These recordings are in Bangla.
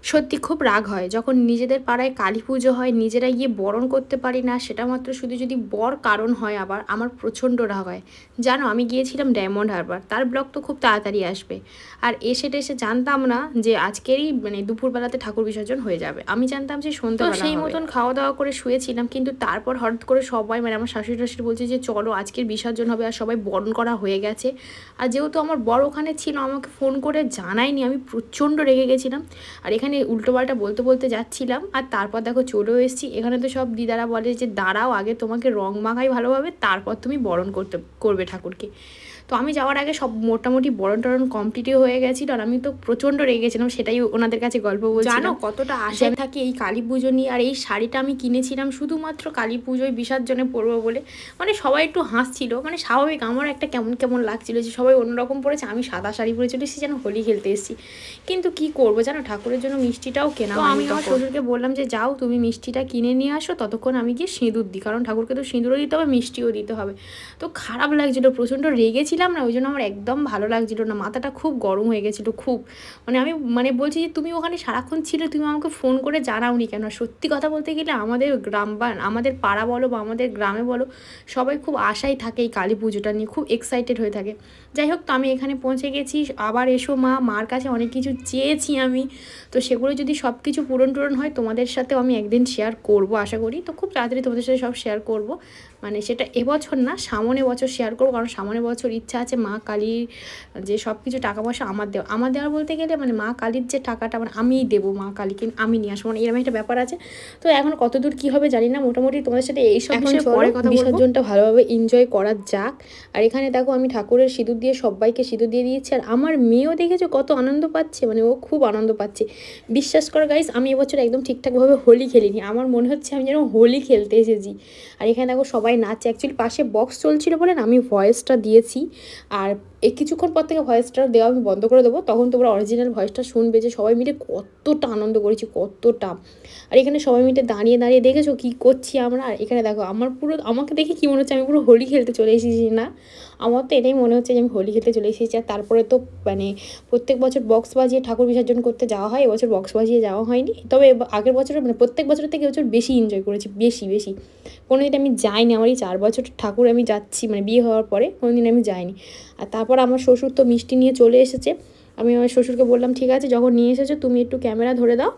সত্যি খুব রাগ হয় যখন নিজেদের পাড়ায় কালী পুজো হয়, নিজেরা গিয়ে বরণ করতে পারি না, সেটা মাত্র শুধু যদি বর কারণ হয়। আবার আমার প্রচণ্ড রাগ হয়। জানো, আমি গিয়েছিলাম ডায়মন্ড হারবার, তার ব্লগ তো খুব তাড়াতাড়ি আসবে। আর এসে টেসে জানতাম না যে আজকেরই মানে দুপুরবেলাতে ঠাকুর বিসর্জন হয়ে যাবে। আমি জানতাম যে সন্ধ্যাবেলা সেই মতন খাওয়া দাওয়া করে শুয়েছিলাম, কিন্তু তারপর হঠাৎ করে সবাই মানে আমার শাশুড়ি টাশুড়ি বলছে যে চলো আজকের বিসর্জন হবে, আর সবাই বরণ করা হয়ে গেছে। আর যেহেতু আমার বর ওখানে ছিল, আমাকে ফোন করে জানায়নি, আমি প্রচণ্ড রেগে গেছিলাম। আর এখানে উল্টোপাল্টা বলতে বলতে যাচ্ছিলাম, আর তারপর দেখো চলেও এসেছি। এখানে তো সব দিদারা বলে যে দাঁড়াও, আগে তোমাকে রং মাখাই ভালোভাবে, তারপর তুমি বরণ করবে ঠাকুরকে। তো আমি যাওয়ার আগে সব মোটামুটি বরণ টরণ কমপ্লিটই হয়ে গেছিলো, আর আমি তো প্রচণ্ড রেগে গেছিলাম। সেটাই ওনাদের কাছে গল্প বলছি। জানো কতটা আশায় থাকি এই কালী পুজো নিয়ে। আর এই শাড়িটা আমি কিনেছিলাম শুধুমাত্র কালী পুজোয় বিসর্জনে পরবো বলে। মানে সবাই একটু হাসছিল, মানে স্বাভাবিক, আমার একটা কেমন কেমন লাগছিল যে সবাই অন্যরকম পরেছে, আমি সাদা শাড়ি পরে চলে এসেছি, যেন হোলি খেলতে এসেছি। কিন্তু কি করবো জানো, ঠাকুরের জন্য মিষ্টিটাও কেনা। আমি আমার শ্বশুরকে বললাম যে যাও তুমি মিষ্টিটা কিনে নিয়ে আসো, ততক্ষণ আমি গিয়ে সিঁদুর দিই, কারণ ঠাকুরকে তো সিঁদুরও দিতে হবে, মিষ্টিও দিতে হবে। তো খারাপ লাগছিলো, প্রচণ্ড রেগেছিলাম না, ওই জন্য আমার একদম ভালো লাগছিল না, মাথাটা খুব গরম হয়ে গেছিলো খুব। মানে আমি বলছি যে তুমি ওখানে সারাক্ষণ ছিলে, তুমি আমাকে ফোন করে জানাওনি কেন? সত্যি কথা বলতে গেলে আমাদের গ্রাম বা আমাদের পাড়া বলো বা আমাদের গ্রামে বলো, সবাই খুব আশায় থাকে এই কালী পুজোটা নিয়ে, খুব এক্সাইটেড হয়ে থাকে। যাই হোক, তো আমি এখানে পৌঁছে গেছি। আবার এসো মার কাছে অনেক কিছু চেয়েছি আমি, তো সেগুলো যদি সব কিছু পূরণ হয় তোমাদের সাথেও আমি একদিন শেয়ার করব আশা করি। তো খুব তাড়াতাড়ি তোমাদের সাথে সব শেয়ার করব, মানে সেটা এবছর না, সামনে বছর শেয়ার করবো। কারণ সামনে বছর ইচ্ছা আছে মা কালীর যে সব কিছু টাকা পয়সা আমার দেওয়ার বলতে গেলে মানে মা কালীর যে টাকাটা মানে আমিই দেবো, মা কালীকে আমি নিয়ে আসবো, মানে এরকম একটা ব্যাপার আছে। তো এখন কতদূর কী হবে জানি না, মোটামুটি তোমাদের সাথে এইসব বিষয়ে পরে কথা বলবো। বিসর্জনটা ভালোভাবে এনজয় করা যাক। আর এখানে দেখো আমি ঠাকুরের সিঁদুর দিয়ে সবাইকে সিঁদুর দিয়ে দিয়েছি। আর আমার মেয়েও দেখেছো কত আনন্দ পাচ্ছে, মানে ও খুব আনন্দ পাচ্ছে। বিশ্বাস করো গাইস, আমি এবছর একদম ঠিকঠাকভাবে হোলি খেলিনি, আমার মনে হচ্ছে আমি যেন হোলি খেলতে এসেছি। আর এখানে দেখো সবাই নাচছে, অ্যাকচুয়ালি পাশে বক্স চলছিল বলে না আমি ভয়েসটা দিয়েছি। আর কিছুক্ষণ পর থেকে ভয়েসটা দেওয়া আমি বন্ধ করে দেবো, তখন তোমরা অরিজিনাল ভয়েসটা শুনবে যে সবাই মিলে কতটা আনন্দ করেছি, কতটা। আর এখানে সবাই মিলে দাঁড়িয়ে দাঁড়িয়ে দেখেছো কী করছি আমরা। আর এখানে দেখো আমাকে দেখে কী মনে হচ্ছে আমি পুরো হোলি খেলতে চলে এসেছি না, আমার তো এটাই মনে হচ্ছে যে আমি হোলি খেলতে চলে এসেছি। আর তারপরে তো মানে প্রত্যেক বছর বক্স বাজিয়ে ঠাকুর বিসর্জন করতে যাওয়া হয়, এবছর বক্স বাজিয়ে যাওয়া হয়নি। তবে আগের বছর মানে প্রত্যেক বছরের থেকে এবছর বেশি এনজয় করেছি, বেশি। কোনোদিন আমি যাইনি, আমার এই 4 বছর ঠাকুর আমি যাচ্ছি, মানে বিয়ে হওয়ার পরে কোনোদিন আমি যাইনি। আর তারপর আমার শ্বশুর তো মিষ্টি নিয়ে চলে এসেছে। আমি আমার শ্বশুরকে বললাম ঠিক আছে, যখন নিয়ে এসেছো তুমি একটু ক্যামেরা ধরে দাও।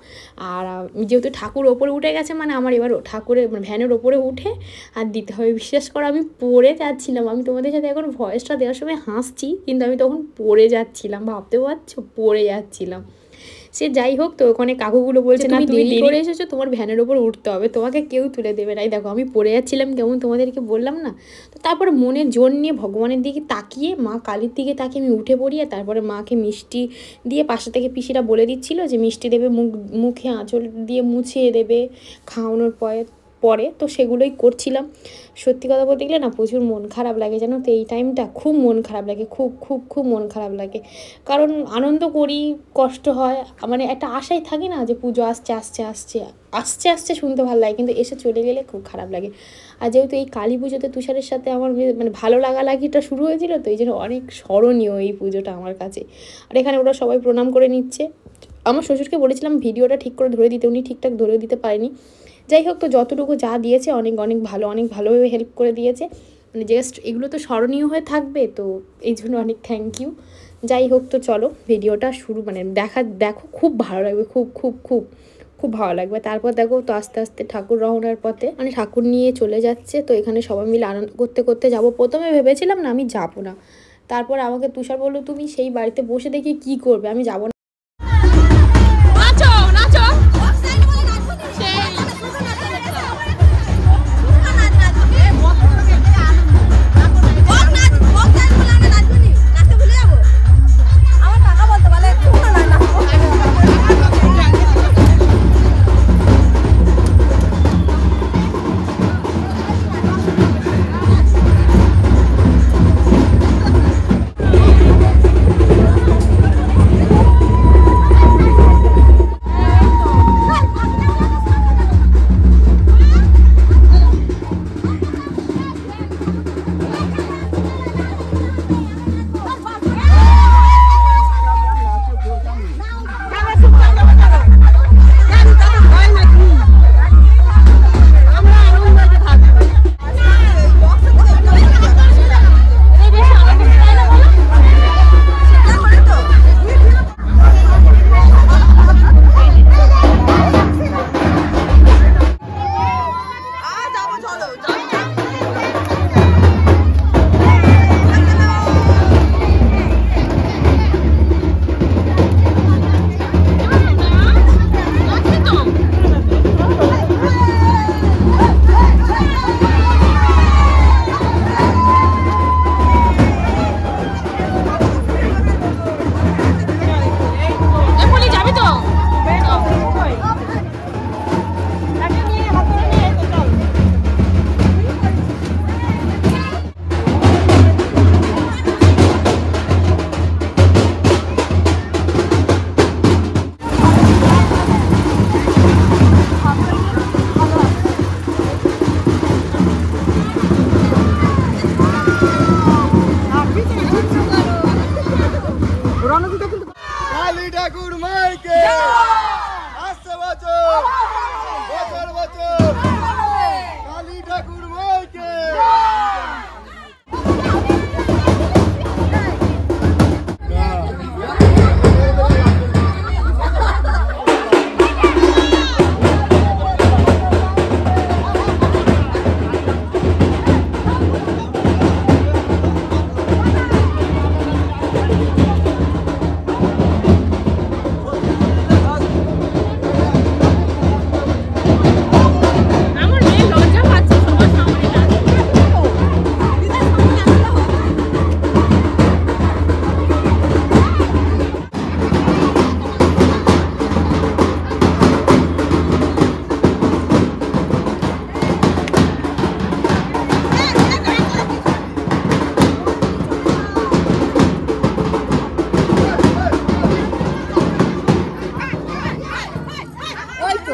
আর যেহেতু ঠাকুর ওপরে উঠে গেছে, মানে আমার এবার ঠাকুরের মানে ভ্যানের ওপরে উঠে আর দিতে হবে। বিশ্বাস করো আমি পড়ে যাচ্ছিলাম, আমি তোমাদের সাথে এখন ভয়েসটা দেওয়ার সময় হাসছি, কিন্তু আমি তখন পড়ে যাচ্ছিলাম, ভাবতে পারছো, পড়ে যাচ্ছিলাম। সে যাই হোক, তো ওখানে কাকুগুলো বলছে না তুমি দেরি করে এসেছো, তোমার ভ্যানের ওপর উঠতে হবে, তোমাকে কেউ তুলে দেবে না। দেখো আমি পড়ে যাচ্ছিলাম কেমন, তোমাদেরকে বললাম না। তো তারপরে মনে জোর নিয়ে ভগবানের দিকে তাকিয়ে, মা কালীর দিকে তাকিয়ে আমি উঠে পড়ি। আর তারপরে মাকে মিষ্টি দিয়ে পাশে থেকে পিসিরা বলে দিচ্ছিল যে মিষ্টি দেবে, মুখে আঁচল দিয়ে মুছিয়ে দেবে খাওয়ানোর পরে। তো সেগুলোই করছিলাম। সত্যি কথা বলতে গেলে না প্রচুর মন খারাপ লাগে, জানো তো এই টাইমটা খুব মন খারাপ লাগে, খুব মন খারাপ লাগে। কারণ আনন্দ করি, কষ্ট হয়, মানে একটা আশায় থাকি না যে পুজো আসছে শুনতে ভালো লাগে, কিন্তু এসে চলে গেলে খুব খারাপ লাগে। আর যেহেতু এই কালী পুজোতে তুষারের সাথে আমার মানে ভালো লাগালাগিটা শুরু হয়েছিল, তো এই জন্য অনেক স্মরণীয় এই পুজোটা আমার কাছে। আর এখানে ওরা সবাই প্রণাম করে নিচ্ছে। আমার শ্বশুরকে বলেছিলাম ভিডিওটা ঠিক করে ধরে দিতে, উনি ঠিকঠাক ধরেও দিতে পারেনি। যাই হোক, তো যতটুকু যা দিয়েছে অনেক ভালোভাবে হেল্প করে দিয়েছে, মানে জাস্ট এগুলো তো স্মরণীয় হয়ে থাকবে, তো এই জন্য অনেক থ্যাংক ইউ। যাই হোক, তো চলো ভিডিওটা শুরু মানে দেখো খুব ভালো লাগবে, খুব ভালো লাগবে। তারপর দেখো তো আস্তে আস্তে ঠাকুর রওনার পথে, মানে ঠাকুর নিয়ে চলে যাচ্ছে। তো এখানে সবাই মিলে আনন্দ করতে করতে যাবো। প্রথমে ভেবেছিলাম না আমি যাবো না, তারপর আমাকে তুষার বললো তুমি সেই বাড়িতে বসে দেখি কি করবে, আমি যাবো না।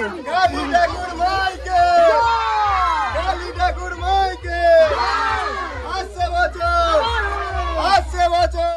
কালী ঠাকুর মাইকে, কালী ঠাকুর মাইকে, আসছে বছর, আসছে বছর।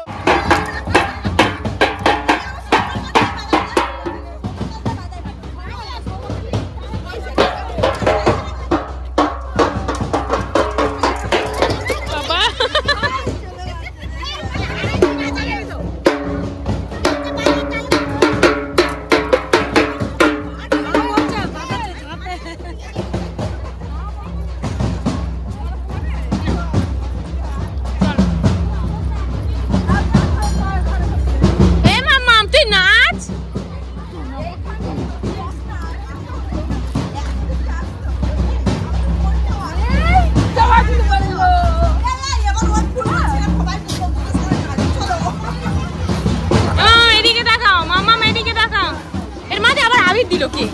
দিল কি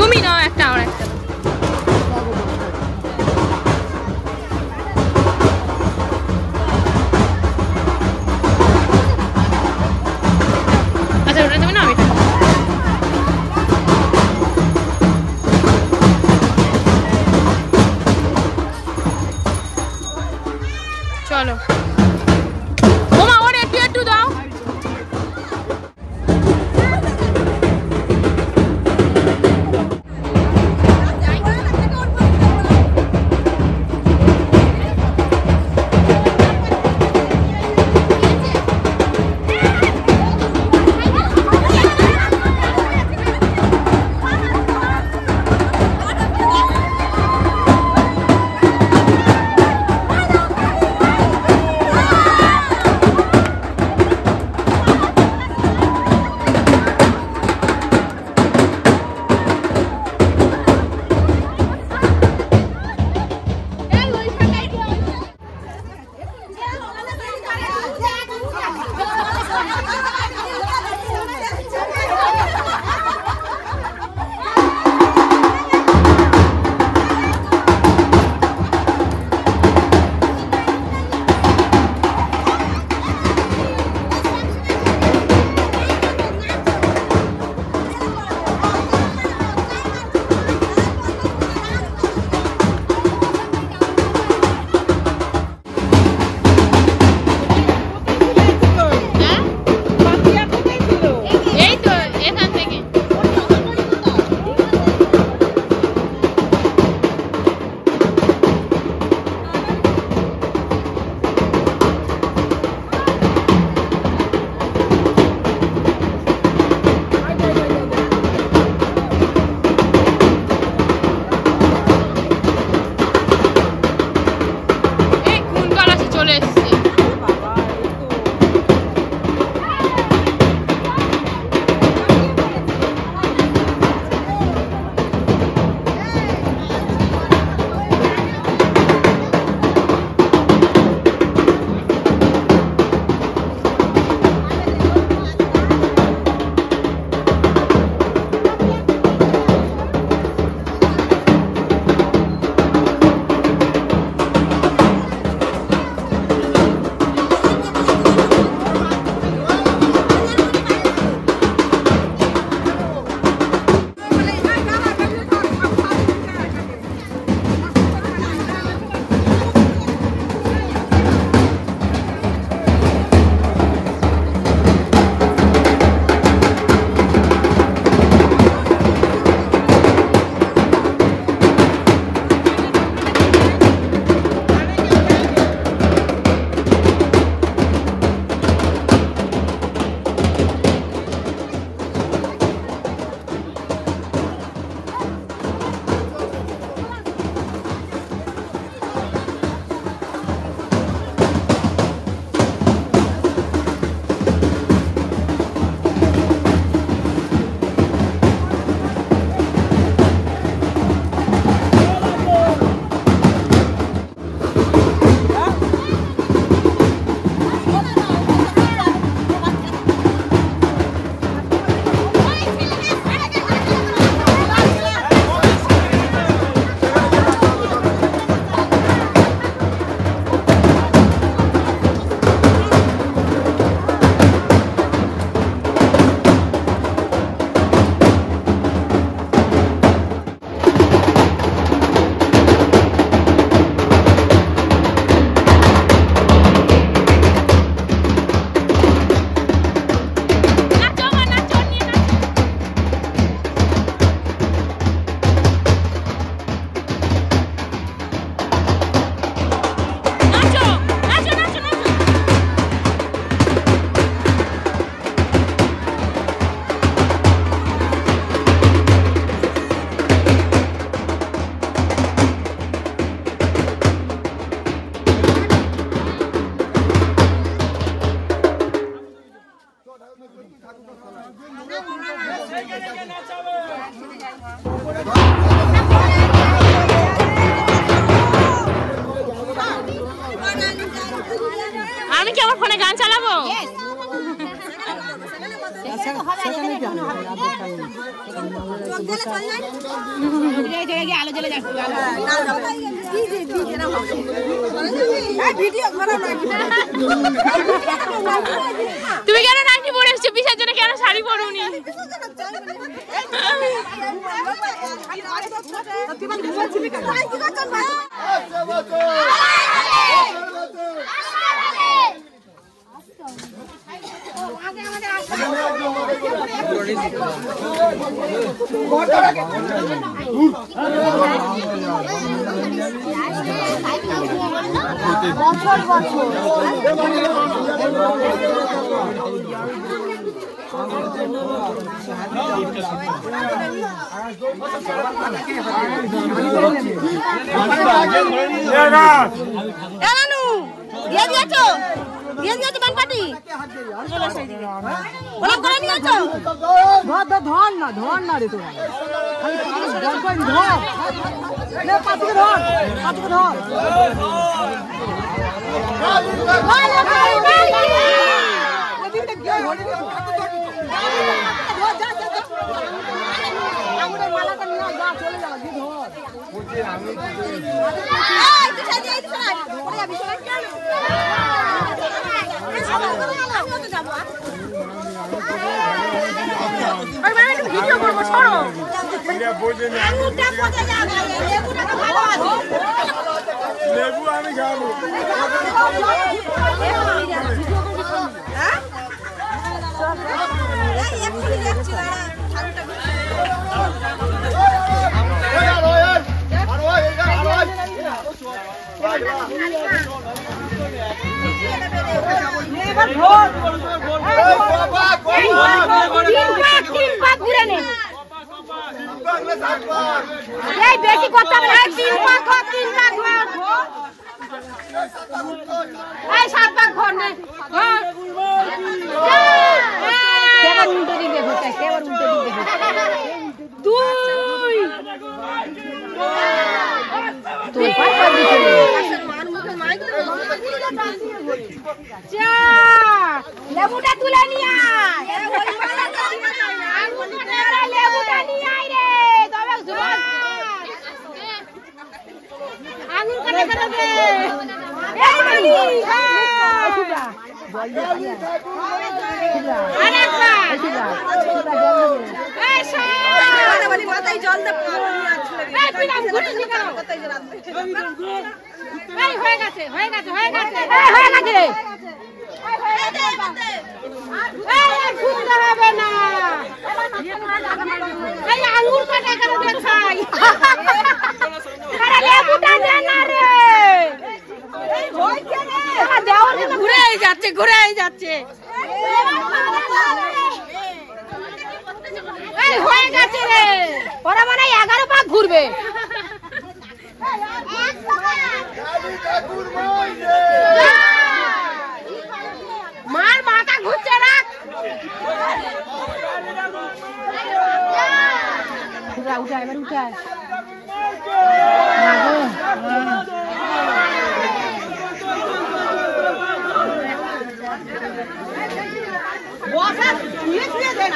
তুমি নাও একটা আর একটা চলো ওমা ওর একটু একটু দাও আমি কি আমার ফোনে গান চালাবো? তুমি কেন নাইটি পরে এসছো? বিশার জন্য কেন শাড়ি পরোনি? ধর না রে তোরা পাতিকে ধর লেবু আমি খাবো। বেশি কথা বলে 3 পাক 7 পাক ঘর নে কেবল উল্টো দিক দেখো কেবল উল্টো দিক দেখো 2 পাক দিতে মান মুখে মাইক যা লেবুটা তুলে নিয়া লেবুটা নিয়ে আই রে তবে জোর আঙুর কাটা করে দে এই মানি এসুদা আরেকটা এই সারা বলি মাথায় জল দে এই পিনা ঘুরে নি কেন এই হয়ে গেছে এই হয়ে গেছে রে এই সুন্দর হবে না এই আঙ্গুর কাটা করে দেখাই আরে লেবুটা দে না রে এই হইছে রে দেওয়ার ঘুরে যাচ্ছে এই হয়ে গেছে রে ওরা মানে 11 পাক ঘুরবে মার মাথা ঘুরছে রাখ উঠা এবার উঠা বসা শুয়ে শুয়ে দেন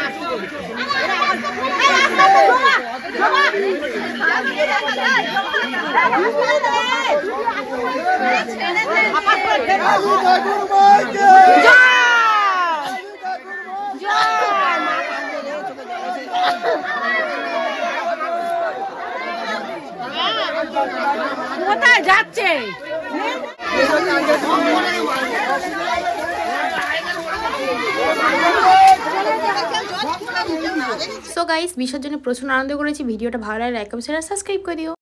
কোথায় যাচ্ছে সো গাইস বিসর্জনে প্রচুর আনন্দ করেছি। ভিডিওটা ভালো লাগলে লাইক কমেন্ট শেয়ার সাবস্ক্রাইব করে দিও।